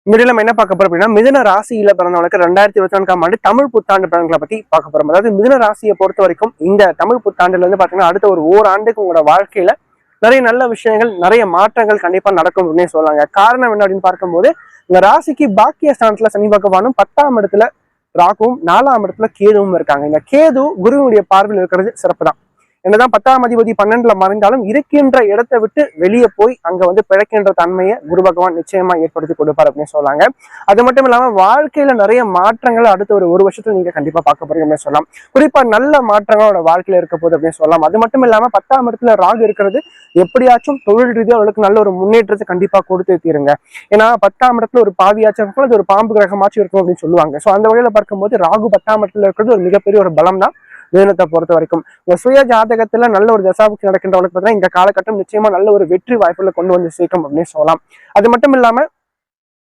இந்த நம்ம என்ன பார்க்க போறோம் அப்படின்னா மிதுன ராசியில பிறந்தவங்களுக்கு 2024ஆம் ஆண்டு தமிழ் புத்தாண்டு பலன்களை பத்தி பார்க்க போறோம். அதாவது மிதுன ராசியை பொறுத்த வரைக்கும் இந்த தமிழ் புத்தாண்டுல இருந்து பாத்தீங்கன்னா அடுத்த ஒரு ஓராண்டுக்கு உங்களோட வாழ்க்கையில நிறைய நல்ல விஷயங்கள் நிறைய மாற்றங்கள் கண்டிப்பா நடக்கும் அப்படின்னு சொல்லாங்க. காரணம் என்ன அப்படின்னு பார்க்கும்போது இந்த ராசிக்கு பாக்கிய ஸ்தானத்துல சனி பகவானும் 10ஆம் இடத்துல ராகுவும் 4ஆம் இடத்துல கேதுவும் இருக்காங்க. இந்த கேது குருவினுடைய பார்வையில் இருக்கிறது சிறப்பு தான். என்னதான் 10ஆம் அதிபதி 12ல மறைந்தாலும் இருக்கின்ற இடத்தை விட்டு வெளியே போய் அங்க வந்து பிழைக்கின்ற தன்மையை குரு பகவான் நிச்சயமா ஏற்படுத்தி கொடுப்பார் அப்படின்னு சொல்லாங்க. அது மட்டும் இல்லாம வாழ்க்கையில நிறைய மாற்றங்களை அடுத்த ஒரு வருஷத்துல நீங்க கண்டிப்பா பார்க்க போறீங்க அப்படின்னு சொல்லலாம். குறிப்பா நல்ல மாற்றங்களோட வாழ்க்கையில இருக்க போகுது அப்படின்னு சொல்லலாம். அது மட்டும் இல்லாம 10ஆம் இடத்துல ராகு இருக்கிறது எப்படியாச்சும் தொழில் ரீதியா அவளுக்கு நல்ல ஒரு முன்னேற்றத்தை கண்டிப்பா கொடுத்து தீருங்க. ஏன்னா 10ஆம் இடத்துல ஒரு பாவியாச்சும் இருக்கும், அது ஒரு பாம்பு கிரகமாச்சும் இருக்கும் அப்படின்னு சொல்லுவாங்க. சோ அந்த வகையில பார்க்கும்போது ராகு 10ஆம் இடத்துல இருக்கிறது ஒரு மிகப்பெரிய ஒரு பலம் தான். மிதுனத்தை பொறுத்த வரைக்கும் உங்க சுய ஜாதகத்துல நல்ல ஒரு தசாபுக்தி நடக்கின்றவங்களுக்கு பார்த்தீங்கன்னா இந்த காலகட்டம் நிச்சயமா நல்ல ஒரு வெற்றி வாய்ப்புகளை கொண்டு வந்து சேர்க்கும் அப்படின்னு சொல்லலாம். அது மட்டும் இல்லாம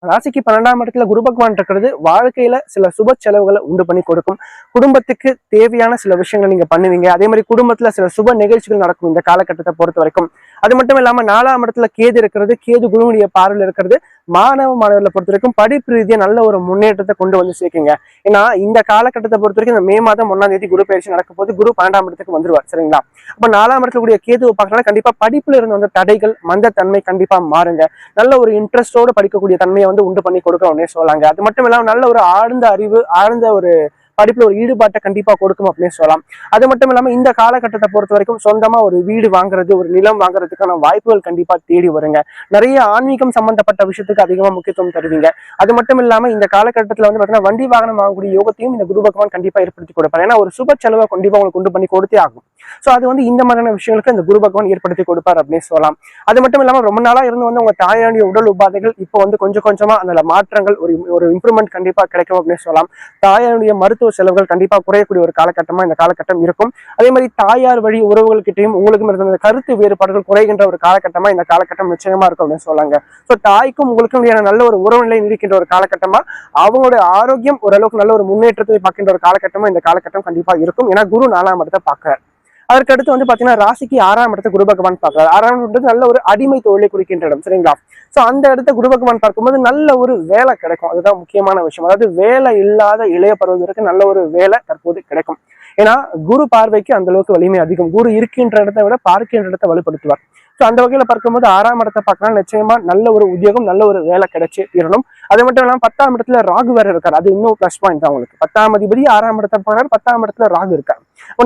ராசிக்கு 12ஆம் இடத்துல குரு பகவான் இருக்கிறது வாழ்க்கையில சில சுப செலவுகளை உண்டு பண்ணி கொடுக்கும். குடும்பத்துக்கு தேவையான சில விஷயங்களை நீங்க பண்ணுவீங்க. அதே மாதிரி குடும்பத்துல சில சுப நிகழ்ச்சிகள் நடக்கும் இந்த காலகட்டத்தை பொறுத்த வரைக்கும். அது மட்டும் இல்லாம 4ஆம் இடத்துல கேது இருக்கிறது, கேது குருவுடைய பார்வையில் இருக்கிறது மாணவர்களை பொறுத்த வரைக்கும் படிப்பு ரீதியா நல்ல ஒரு முன்னேற்றத்தை கொண்டு வந்து சேர்க்குங்க. ஏன்னா இந்த காலகட்டத்தை பொறுத்த வரைக்கும் இந்த மே மாதம் 1ஆம் தேதி குரு பயிற்சி நடக்கும் போது குரு 12ஆம் இடத்துக்கு வந்துருவார். சரிங்களா? அப்ப 4ஆம் இடத்துல கூடிய கேதுவை பார்க்கறதுனால கண்டிப்பா படிப்புல இருந்து வந்த தடைகள் மந்த தன்மை கண்டிப்பா மாறுங்க. நல்ல ஒரு இன்ட்ரெஸ்டோட படிக்கக்கூடிய தன்மையை வந்து உண்டு பண்ணி கொடுக்கும் அப்படின்னு சொல்லாங்க. அது மட்டும் இல்லாம நல்ல ஒரு ஆழ்ந்த அறிவு ஆழ்ந்த ஒரு படிப்புல ஒரு ஈடுபாட்டை கண்டிப்பா கொடுக்கும் அப்படின்னு சொல்லலாம். அது மட்டும் இல்லாம இந்த காலகட்டத்தை பொறுத்த வரைக்கும் சொந்தமா ஒரு வீடு வாங்குறது ஒரு நிலம் வாங்குறதுக்கான வாய்ப்புகள் கண்டிப்பா தேடி வருங்க. நிறைய ஆன்மீகம் சம்பந்தப்பட்ட விஷயத்துக்கு அதிகமா முக்கியத்துவம் தருவீங்க. அது மட்டும் இல்லாம இந்த காலகட்டத்துல வந்து பாத்தீங்கன்னா வண்டி வாகனம் வாங்கக்கூடிய யோகத்தையும் இந்த குரு பகவான் கண்டிப்பா ஏற்படுத்தி கொடுப்பாரு. ஏன்னா ஒரு சுப செலவை கண்டிப்பா உங்களுக்கு கொண்டு பண்ணி கொடுத்தே ஆகும். சோ அது வந்து இந்த மாதிரியான விஷயங்களுக்கு இந்த குரு பகவான் ஏற்படுத்தி கொடுப்பார் அப்படின்னு சொல்லலாம். அது மட்டும் இல்லாம ரொம்ப நாளா இருந்து வந்து உங்க தாயாருடைய உடல் உபாதைகள் இப்போ வந்து கொஞ்சம் கொஞ்சமா அந்த மாற்றங்கள் ஒரு இம்ப்ரூவ்மெண்ட் கண்டிப்பா கிடைக்கும் அப்படின்னு சொல்லலாம். தாயாருடைய மருத்துவ செலவுகள் கண்டிப்பா குறையக்கூடிய ஒரு காலகட்டமா இந்த காலகட்டம் இருக்கும். அதே மாதிரி தாயார் வழி உறவுகள்கிட்டையும் உங்களுக்கும் இருந்த கருத்து வேறுபாடுகள் குறைகின்ற ஒரு காலகட்டமா இந்த காலகட்டம் நிச்சயமா இருக்கும் அப்படின்னு சொல்லாங்க. சோ தாய்க்கும் உங்களுக்கும் நல்ல ஒரு உறவுநிலை நீடிக்கின்ற ஒரு காலகட்டமா அவங்களோட ஆரோக்கியம் ஓரளவுக்கு நல்ல ஒரு முன்னேற்றத்தை பார்க்கின்ற ஒரு காலகட்டமா இந்த காலகட்டம் கண்டிப்பா இருக்கும். ஏன்னா குரு 4ஆம் இடத்தை பார்க்கிறார். அதற்கு அடுத்து வந்து பாத்தீங்கன்னா ராசிக்கு 6ஆம் இடத்தை குரு பகவான் பார்க்கிறார். 6ஆம் இடத்துல நல்ல ஒரு அடிமை தொழிலை குறிக்கின்ற இடம். சரிங்களா? சோ அந்த இடத்த குரு பகவான் பார்க்கும்போது நல்ல ஒரு வேலை கிடைக்கும். அதுதான் முக்கியமான விஷயம். அதாவது வேலை இல்லாத இளைய பருவத்திற்கு நல்ல ஒரு வேலை தற்போது கிடைக்கும். ஏன்னா குரு பார்வைக்கு அந்த அளவுக்கு வலிமை அதிகம். குரு இருக்கின்ற இடத்தை விட பார்க்கின்ற இடத்தை வலுப்படுத்துவார். சோ அந்த வகையில பார்க்கும்போது 6ஆம் இடத்தை பார்க்கலாம் நிச்சயமா நல்ல ஒரு உத்தியோகம் நல்ல ஒரு வேலை கிடைச்சு தீரணும். அது மட்டும் இல்லாம 10ஆம் இடத்துல ராகு வேற இருக்காரு. அது இன்னும் பிளஸ் பாயிண்ட் தான் உங்களுக்கு. 10ஆம் அதிபதி 6ஆம் இடத்தை பார்க்கறாரு, 10ஆம் இடத்துல ராகு இருக்காரு.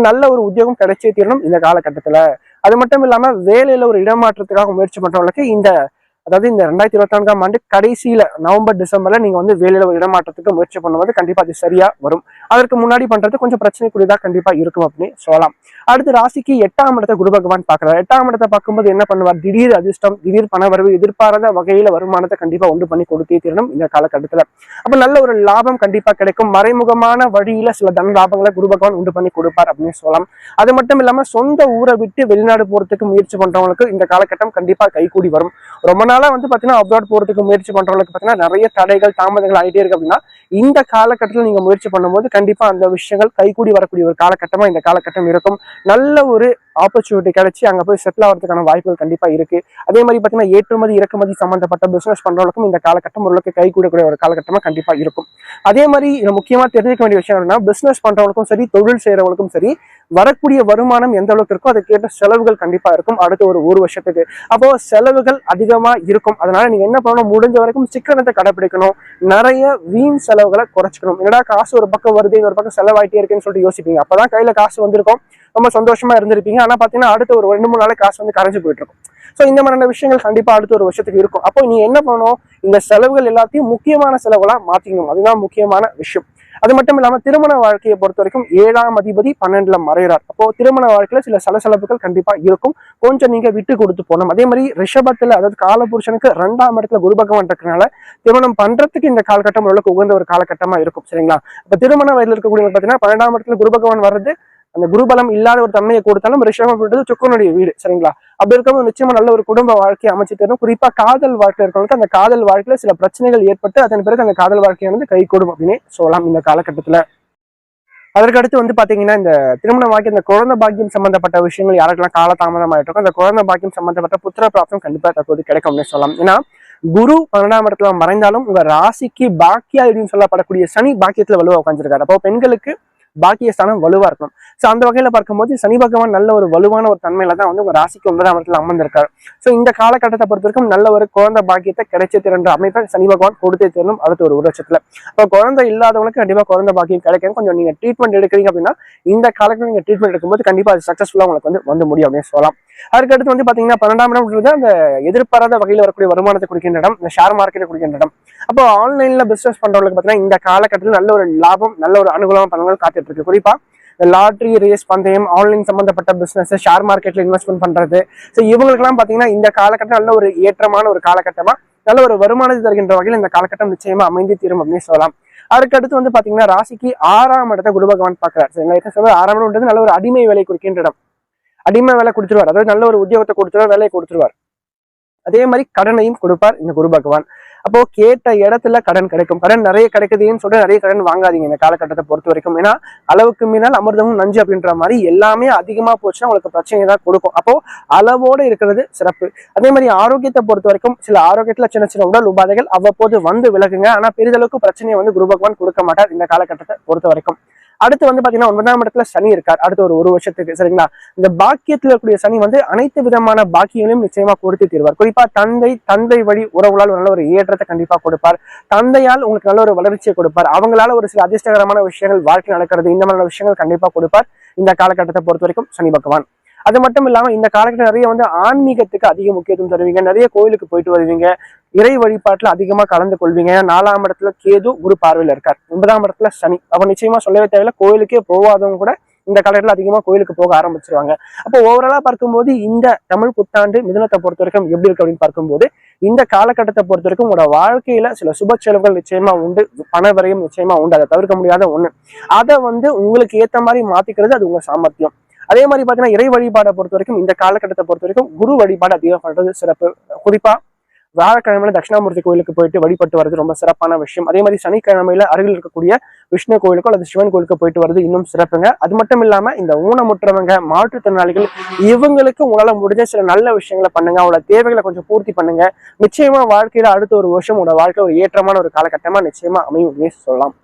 நல்ல ஒரு உத்தியோகம் கிடைச்சே தீரணும் இந்த காலகட்டத்துல. அது மட்டும் இல்லாம வேலையில ஒரு இடமாற்றத்துக்காக முயற்சி பண்றவங்களுக்கு அதாவது இந்த 2024ஆம் ஆண்டு கடைசியில நவம்பர் டிசம்பர்ல நீங்க வந்து வேலையில ஒரு இடமாற்றத்துக்கு முயற்சி பண்ணும்போது கண்டிப்பா அது சரியா வரும். அதற்கு முன்னாடி பண்றது கொஞ்சம் பிரச்சனைக்குரியதா கண்டிப்பா இருக்கும் அப்படின்னு சொல்லலாம். அடுத்து ராசிக்கு 8ஆம் இடத்தை குரு பகவான் பாக்குறாரு. 8ஆம் இடத்தை பார்க்கும்போது என்ன பண்ணுவார்? திடீர் அதிர்ஷ்டம், திடீர் பணவரவு, எதிர்பாராத வகையில வருமானத்தை கண்டிப்பா உண்டு பண்ணி கொடுத்தே தீரணும் இந்த காலகட்டத்துல. அப்ப நல்ல ஒரு லாபம் கண்டிப்பா கிடைக்கும். மறைமுகமான வழியில சில தன லாபங்களை குரு பகவான் உண்டு பண்ணி கொடுப்பார் அப்படின்னு சொல்லலாம். அது மட்டும் இல்லாம சொந்த ஊரை விட்டு வெளிநாடு போறதுக்கு முயற்சி பண்றவங்களுக்கு இந்த காலகட்டம் கண்டிப்பா கைகூடி வரும். ரொம்ப நாளா வந்து பாத்தீங்கன்னா அப்ராட் போறதுக்கு முயற்சி பண்றவங்களுக்கு பாத்தீங்கன்னா நிறைய தடைகள் தாமதங்கள் ஆகிட்டே இருக்கு அப்படின்னா இந்த காலகட்டத்தில் நீங்க முயற்சி பண்ணும்போது கண்டிப்பா அந்த விஷயங்கள் கைகூடி வரக்கூடிய ஒரு காலகட்டமா இந்த காலகட்டம் இருக்கும். நல்ல ஒரு ஆப்பர்ச்சுனிட்டி கிடைச்சி அங்க போய் செட்டில் ஆகிறதுக்கான வாய்ப்புகள் கண்டிப்பா இருக்கு. அதே மாதிரி பாத்தீங்கன்னா ஏற்றுமதி இறக்குமதி சம்பந்தப்பட்ட பிசினஸ் பண்றவங்களுக்கும் இந்த காலகட்டம் ஓரளவுக்கு கைகூடக்கூடிய ஒரு காலகட்டமா கண்டிப்பா இருக்கும். அதே மாதிரி முக்கியமா தெரிஞ்சுக்க வேண்டிய விஷயம் என்னன்னா பிசினஸ் பண்றவங்களுக்கும் சரி தொழில் செய்யறவங்களுக்கும் சரி வரக்கூடிய வருமானம் எந்த அளவுக்கு இருக்கோ அதுக்கேற்ற செலவுகள் கண்டிப்பா இருக்கும் அடுத்த ஒரு வருஷத்துக்கு. அப்போ செலவுகள் அதிகமா இருக்கும். அதனால நீங்க என்ன பண்ணணும்? முடிஞ்ச வரைக்கும் சிக்கனத்தை கடைபிடிக்கணும். நிறைய வீண் செலவுகளை குறைச்சிக்கணும். என்னடா காசு ஒரு பக்கம் வருது இன்னொரு பக்கம் செலவாயிட்டே இருக்குன்னு சொல்லிட்டு யோசிப்பீங்க. அப்பதான் கையில காசு வந்திருக்கும், ரொம்ப சந்தோஷமா இருந்திருப்பீங்க. ஆனா பாத்தீங்கன்னா அடுத்த ஒரு 2-3 நாள் காசு வந்து கரைஞ்சு போயிட்டு இருக்கும். சோ இந்த மாதிரியான விஷயங்கள் கண்டிப்பா அடுத்த ஒரு வருஷத்துக்கு இருக்கும். அப்போ நீங்க என்ன பண்ணணும்? இந்த செலவுகள் எல்லாத்தையும் முக்கியமான செலவுகளா மாத்திக்கணும். அதுதான் முக்கியமான விஷயம். அது மட்டும் இல்லாம திருமண வாழ்க்கையை பொறுத்த வரைக்கும் 7ஆம் அதிபதி 12ல மறைகிறார். அப்போ திருமண வாழ்க்கையில சில சலசலப்புகள் கண்டிப்பா இருக்கும். கொஞ்சம் நீங்க விட்டு கொடுத்து போகணும். அதே மாதிரி ரிஷபத்துல அதாவது காலபுருஷனுக்கு 2ஆம் இடத்துல குரு பகவான் இருக்கிறனால திருமணம் பண்றதுக்கு இந்த காலகட்டம் ஓரளவுக்கு உகந்த ஒரு காலகட்டமா இருக்கும். சரிங்களா? இப்ப திருமண வயதில் இருக்கக்கூடிய பாத்தீங்கன்னா 12ஆம் இடத்துல குரு பகவான் வர்றது அந்த குருபலம் இல்லாத ஒரு தன்மையை கொடுத்தாலும் ரிஷபம் அப்படின்றது சுக்கரனுடைய வீடு. சரிங்களா? அப்படி இருக்கும்போது நிச்சயமா நல்ல ஒரு குடும்ப வாழ்க்கையை அமைச்சு தரும். குறிப்பா காதல் வாழ்க்கை இருக்கிறவங்களுக்கு அந்த காதல் வாழ்க்கையில சில பிரச்சனைகள் ஏற்பட்டு அதன் பிறகு அந்த காதல் வாழ்க்கையானது கை கூடும் அப்படின்னு சொல்லலாம் இந்த காலகட்டத்துல. அதற்கு அடுத்து வந்து பாத்தீங்கன்னா இந்த திருமண வாழ்க்கை இந்த குழந்தை பாக்கியம் சம்பந்தப்பட்ட விஷயங்கள் யாருக்கெல்லாம் கால தாமதம் ஆயிட்டு இருக்கும் அந்த குழந்தை பாக்கியம் சம்பந்தப்பட்ட புத்திர பிராப்தம் கண்டிப்பா தற்போது கிடைக்கும் அப்படின்னு சொல்லலாம். ஏன்னா குரு 12ஆம் இடத்துல மறைந்தாலும் உங்க ராசிக்கு பாக்கியாதிபதினு சொல்லப்படக்கூடிய சனி பாக்கியத்துல வலுவா உட்காந்துருக்காரு. அப்போ பெண்களுக்கு பாக்கியஸ்தானம் வலுவா இருக்கணும். சோ அந்த வகையில பார்க்கும்போது சனி பகவான் நல்ல ஒரு வலுவான ஒரு தன்மையில தான் வந்து உங்க ராசிக்கு 9ஆம் இடத்துல அமர்ந்திருக்காரு. சோ இந்த காலகட்டத்தை பொறுத்த வரைக்கும் நல்ல ஒரு குழந்தை பாக்கியத்தை கிடைச்ச திரண்ட அமைப்பை சனி பகவான் கொடுத்தே தரணும் அடுத்த ஒரு வருஷத்துல. இப்போ குழந்தை இல்லாதவங்களுக்கு கண்டிப்பா குழந்தை பாக்கியம் கிடைக்கும். கொஞ்சம் நீங்க ட்ரீட்மெண்ட் எடுக்கிறீங்க அப்படின்னா இந்த காலத்துல நீங்க ட்ரீட்மெண்ட் எடுக்கும்போது கண்டிப்பா அது சக்சஸ்ஃபுல்லா உங்களுக்கு வந்து முடியும் அப்படின்னு சொல்லலாம். அதுக்கடுத்து வந்து பாத்தீங்கன்னா 12ஆம் இடம்ன்றது அந்த எதிர்பாராத வகையில வரக்கூடிய வருமானத்தை குறிக்கின்ற இடம், இந்த ஷேர் மார்க்கெட்டை குறிக்கின்ற இடம். அப்போ ஆன்லைன்ல பிசினஸ் பண்றவங்களுக்கு பாத்தீங்கன்னா இந்த காலகட்டத்தில் நல்ல ஒரு லாபம், நல்ல ஒரு அனுகூலமான பலன்கள் காத்துட்டு இருக்கு. குறிப்பா லாட்ரி, ரேஸ், பந்தயம், ஆன்லைன் சம்பந்தப்பட்ட பிசினஸ், ஷேர் மார்க்கெட்ல இன்வெஸ்ட்மெண்ட் பண்றது, ஸோ இவங்களுக்கு எல்லாம் பாத்தீங்கன்னா இந்த காலகட்டம் நல்ல ஒரு ஏற்றமான ஒரு காலகட்டமா நல்ல ஒரு வருமானத்தை தருகின்ற வகையில் இந்த காலகட்டம் நிச்சயமா அமைந்து தீரும் அப்படின்னு சொல்லலாம். அதுக்கடுத்து வந்து பாத்தீங்கன்னா ராசிக்கு 6ஆம் இடத்தை குரு பகவான் பாக்குறாரு. 6ஆம் இடம்ன்றது நல்ல ஒரு அடிமை வேலை குறிக்கின்ற இடம். அடிமை வேலை கொடுத்துருவார், அதாவது நல்ல ஒரு உத்தியோகத்தை கொடுத்துருவார், வேலையை கொடுத்துருவார். அதே மாதிரி கடனையும் கொடுப்பார் இந்த குரு பகவான். அப்போ கேட்ட இடத்துல கடன் கிடைக்கும். கடன் நிறைய கிடைக்குதுன்னு சொல்லிட்டு நிறைய கடன் வாங்காதீங்க இந்த காலகட்டத்தை பொறுத்த வரைக்கும். ஏன்னா அளவுக்கு மீனால் அமிர்தமும் நஞ்சு அப்படின்ற மாதிரி எல்லாமே அதிகமா போச்சுன்னா உங்களுக்கு பிரச்சனையை தான் கொடுக்கும். அப்போ அளவோடு இருக்கிறது சிறப்பு. அதே மாதிரி ஆரோக்கியத்தை பொறுத்த வரைக்கும் சில ஆரோக்கியத்துல சின்ன சின்ன உடல் உபாதைகள் அவ்வப்போது வந்து விலகுங்க. ஆனா பெரிதளவுக்கு பிரச்சனையை வந்து குரு பகவான் கொடுக்க மாட்டார் இந்த காலகட்டத்தை பொறுத்த வரைக்கும். அடுத்து வந்து பாத்தீங்கன்னா 9ஆம் இடத்துல சனி இருக்கார் அடுத்த ஒரு வருஷத்துக்கு. சரிங்களா? இந்த பாக்கியத்துல இருக்கக்கூடிய சனி வந்து அனைத்து விதமான பாக்கியங்களையும் நிச்சயமா கொடுத்து தீர்வார். குறிப்பா தந்தை வழி உறவுகளால் நல்ல ஒரு ஏற்றத்தை கண்டிப்பா கொடுப்பார். தந்தையால் உங்களுக்கு நல்ல ஒரு வளர்ச்சியை கொடுப்பார். அவங்களால ஒரு சில அதிர்ஷ்டகரமான விஷயங்கள் வாழ்க்கை நடக்கிறது, இந்த மாதிரி விஷயங்கள் கண்டிப்பா கொடுப்பார் இந்த காலகட்டத்தை பொறுத்த வரைக்கும் சனி பகவான். அது மட்டும் இல்லாம இந்த காலகட்டம் நிறைய வந்து ஆன்மீகத்துக்கு அதிக முக்கியத்துவம் தருவீங்க, நிறைய கோயிலுக்கு போயிட்டு வருவீங்க, இறை வழிபாட்டுல அதிகமா கலந்து கொள்வீங்க. 4ஆம் இடத்துல கேது குரு பார்வையில இருக்கார், 9ஆம் இடத்துல சனி. அப்ப நிச்சயமா சொல்லவே தேவையில்ல, கோயிலுக்கே போகாதவங்க கூட இந்த காலகட்டத்தில் அதிகமா கோயிலுக்கு போக ஆரம்பிச்சிருவாங்க. அப்போ ஓவராலா பார்க்கும்போது இந்த தமிழ் புத்தாண்டு மிதுனத்தை பொறுத்த வரைக்கும் எப்படி இருக்கு அப்படின்னு பார்க்கும்போது இந்த காலகட்டத்தை பொறுத்த வரைக்கும் உங்களோட வாழ்க்கையில சில சுப செலவுகள் நிச்சயமா உண்டு, பண விரயம் நிச்சயமா உண்டு, அதை தவிர்க்க முடியாத ஒண்ணு. அதை வந்து உங்களுக்கு ஏத்த மாதிரி மாத்திக்கிறது அது உங்க சாமர்த்தியம். அதே மாதிரி பாத்தீங்கன்னா இறை வழிபாடை பொறுத்த வரைக்கும் இந்த காலகட்டத்தை பொறுத்த வரைக்கும் குரு வழிபாடு அதிகம் பண்றது சிறப்பு. குறிப்பா வியாழக்கிழமையில தட்சிணாமூர்த்தி கோயிலுக்கு போயிட்டு வழிபட்டு வர்றது ரொம்ப சிறப்பான விஷயம். அதே மாதிரி சனிக்கிழமையில அருகில் இருக்கக்கூடிய விஷ்ணு கோயிலுக்கோ அல்லது சிவன் கோயிலுக்கு போயிட்டு வர்றது இன்னும் சிறப்புங்க. அது மட்டும் இல்லாம இந்த ஊனமுற்றவங்க, மாற்றுத்திறனாளிகள், இவங்களுக்கு உங்களால முடிஞ்ச சில நல்ல விஷயங்களை பண்ணுங்க, அவங்களோட தேவைகளை கொஞ்சம் பூர்த்தி பண்ணுங்க. நிச்சயமா வாழ்க்கையில அடுத்த ஒரு வருஷம் உங்களோட வாழ்க்கை ஒரு ஏற்றமான ஒரு காலகட்டமா நிச்சயமா அமையும் சொல்லலாம்.